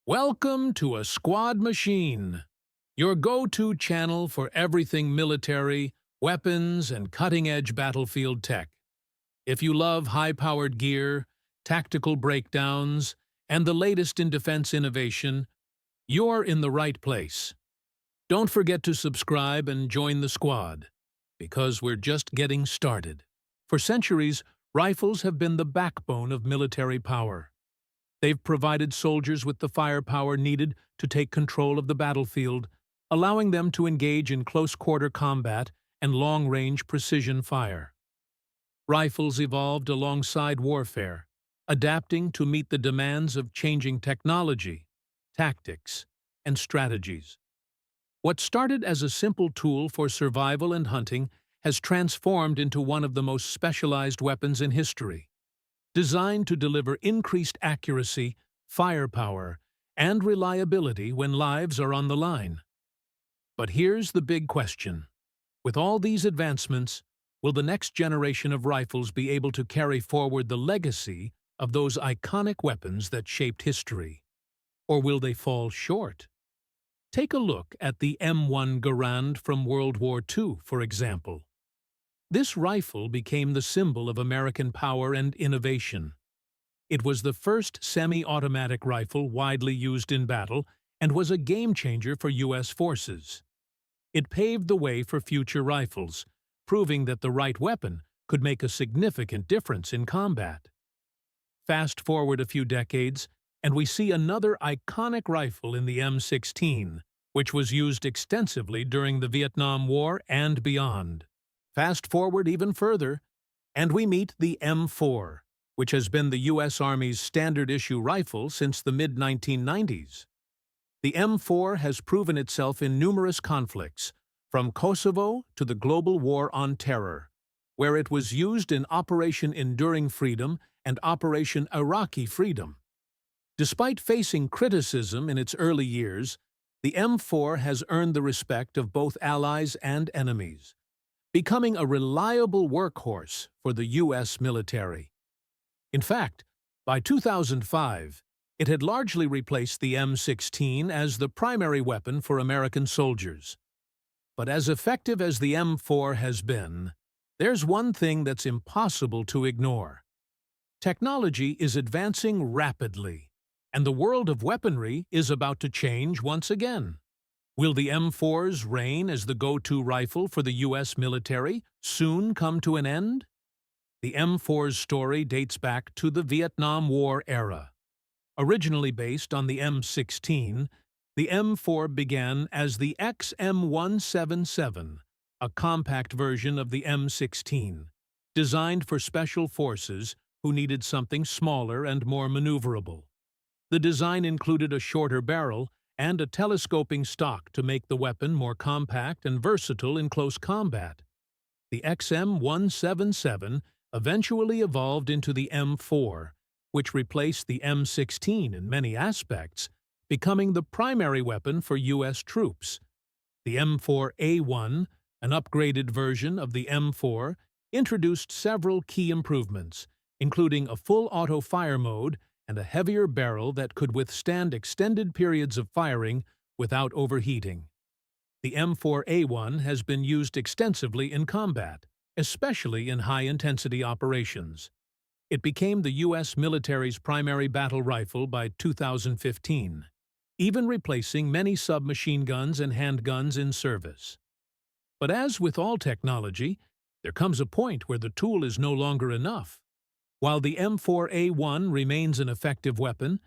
Welcome to a Squad Machine, your go-to channel for everything military, weapons, and cutting-edge battlefield tech. If you love high-powered gear, tactical breakdowns, and the latest in defense innovation, you're in the right place. Don't forget to subscribe and join the squad, because we're just getting started. For centuries, rifles have been the backbone of military power. They've provided soldiers with the firepower needed to take control of the battlefield, allowing them to engage in close-quarter combat and long-range precision fire. Rifles evolved alongside warfare, adapting to meet the demands of changing technology, tactics, and strategies. What started as a simple tool for survival and hunting has transformed into one of the most specialized weapons in history. Designed to deliver increased accuracy, firepower, and reliability when lives are on the line. But here's the big question. With all these advancements, will the next generation of rifles be able to carry forward the legacy of those iconic weapons that shaped history? Or will they fall short? Take a look at the M1 Garand from World War II, for example. This rifle became the symbol of American power and innovation. It was the first semi-automatic rifle widely used in battle and was a game-changer for U.S. forces. It paved the way for future rifles, proving that the right weapon could make a significant difference in combat. Fast forward a few decades, and we see another iconic rifle in the M16, which was used extensively during the Vietnam War and beyond. Fast forward even further, and we meet the M4, which has been the U.S. Army's standard-issue rifle since the mid-1990s. The M4 has proven itself in numerous conflicts, from Kosovo to the global war on terror, where it was used in Operation Enduring Freedom and Operation Iraqi Freedom. Despite facing criticism in its early years, the M4 has earned the respect of both allies and enemies, becoming a reliable workhorse for the U.S. military. In fact, by 2005, it had largely replaced the M16 as the primary weapon for American soldiers. But as effective as the M4 has been, there's one thing that's impossible to ignore. Technology is advancing rapidly, and the world of weaponry is about to change once again. Will the M4's reign as the go-to rifle for the U.S. military soon come to an end? The M4's story dates back to the Vietnam War era. Originally based on the M16, the M4 began as the XM7 a compact version of the M16, designed for special forces who needed something smaller and more maneuverable. The design included a shorter barrel and a telescoping stock to make the weapon more compact and versatile in close combat. The XM7 eventually evolved into the M4, which replaced the M16 in many aspects, becoming the primary weapon for U.S. troops. The M4A1, an upgraded version of the M4, introduced several key improvements, including a full auto fire mode and a heavier barrel that could withstand extended periods of firing without overheating. The M4A1 has been used extensively in combat, especially in high-intensity operations. It became the U.S. military's primary battle rifle by 2015, even replacing many submachine guns and handguns in service. But as with all technology, there comes a point where the tool is no longer enough. While the M4A1 remains an effective weapon,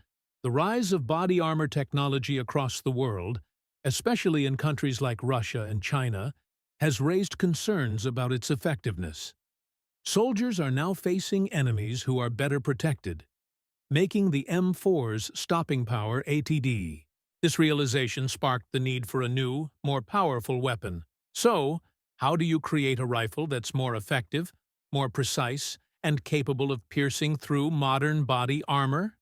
the rise of body armor technology across the world, especially in countries like Russia and China, has raised concerns about its effectiveness. Soldiers are now facing enemies who are better protected, making the M4's stopping power ATD. This realization sparked the need for a new, more powerful weapon. So, how do you create a rifle that's more effective, more precise, and capable of piercing through modern body armor?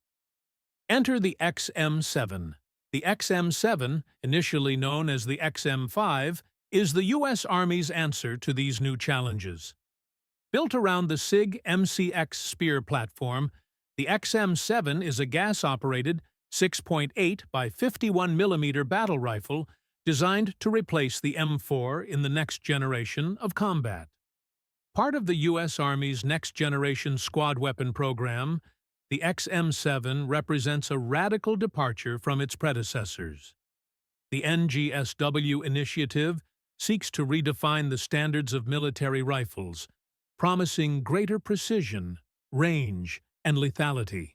Enter the XM7. The XM7, initially known as the XM5, is the U.S. Army's answer to these new challenges. Built around the SIG MCX Spear platform, the XM7 is a gas-operated, 6.8 by 51 mm battle rifle designed to replace the M4 in the next generation of combat. Part of the U.S. Army's next-generation squad weapon program, the XM7 represents a radical departure from its predecessors. The NGSW initiative seeks to redefine the standards of military rifles, promising greater precision, range, and lethality.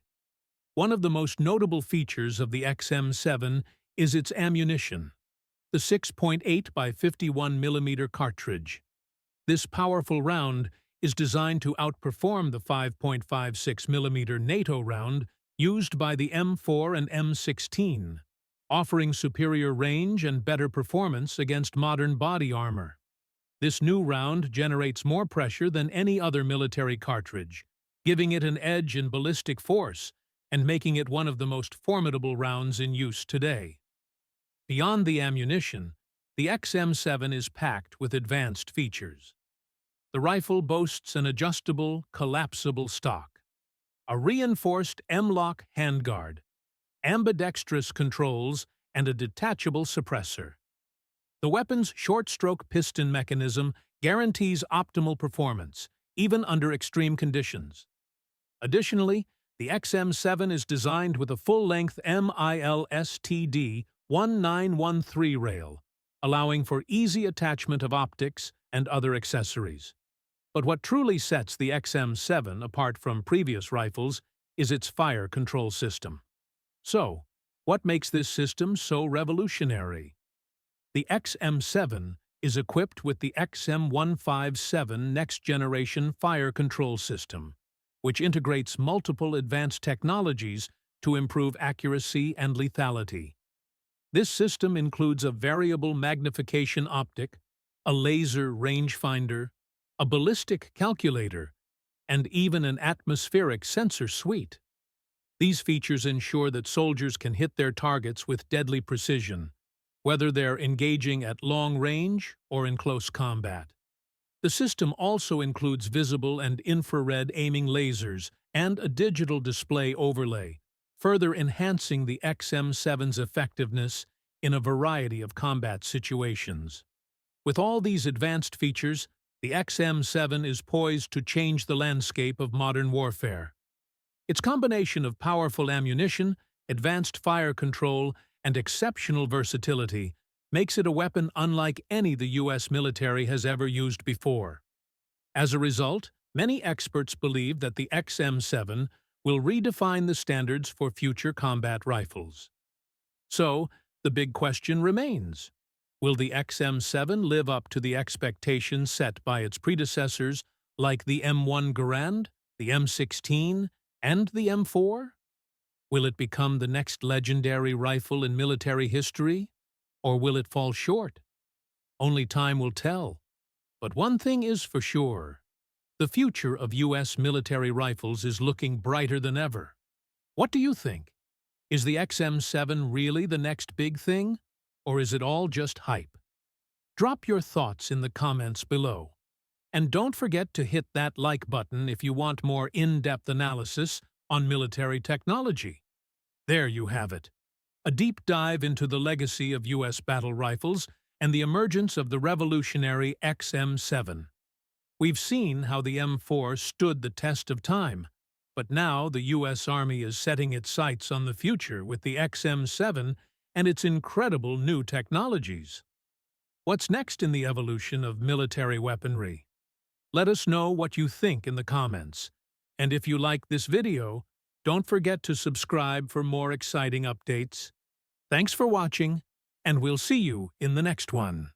One of the most notable features of the XM7 is its ammunition, the 6.8 by 51 mm cartridge. This powerful round is designed to outperform the 5.56 mm NATO round used by the M4 and M16, offering superior range and better performance against modern body armor. This new round generates more pressure than any other military cartridge, giving it an edge in ballistic force and making it one of the most formidable rounds in use today. Beyond the ammunition, the XM7 is packed with advanced features. The rifle boasts an adjustable, collapsible stock, a reinforced M-lock handguard, ambidextrous controls, and a detachable suppressor. The weapon's short-stroke piston mechanism guarantees optimal performance, even under extreme conditions. Additionally, the XM7 is designed with a full-length MILSTD 1913 rail, allowing for easy attachment of optics and other accessories. But what truly sets the XM7 apart from previous rifles is its fire control system. So, what makes this system so revolutionary? The XM7 is equipped with the XM157 next-generation fire control system, which integrates multiple advanced technologies to improve accuracy and lethality. This system includes a variable magnification optic, a laser rangefinder, a ballistic calculator, and even an atmospheric sensor suite. These features ensure that soldiers can hit their targets with deadly precision, whether they're engaging at long range or in close combat. The system also includes visible and infrared aiming lasers and a digital display overlay, further enhancing the XM7's effectiveness in a variety of combat situations. With all these advanced features, the XM7 is poised to change the landscape of modern warfare. Its combination of powerful ammunition, advanced fire control, and exceptional versatility makes it a weapon unlike any the U.S. military has ever used before. As a result, many experts believe that the XM7 will redefine the standards for future combat rifles. So, the big question remains: will the XM7 live up to the expectations set by its predecessors like the M1 Garand, the M16, and the M4? Will it become the next legendary rifle in military history? Or will it fall short? Only time will tell. But one thing is for sure: the future of U.S. military rifles is looking brighter than ever. What do you think? Is the XM7 really the next big thing? Or is it all just hype? Drop your thoughts in the comments below. And don't forget to hit that like button if you want more in-depth analysis on military technology. There you have it. A deep dive into the legacy of U.S. battle rifles and the emergence of the revolutionary XM7. We've seen how the M4 stood the test of time, but now the U.S. Army is setting its sights on the future with the XM7 and its incredible new technologies. What's next in the evolution of military weaponry? Let us know what you think in the comments. And if you like this video, don't forget to subscribe for more exciting updates. Thanks for watching, and we'll see you in the next one.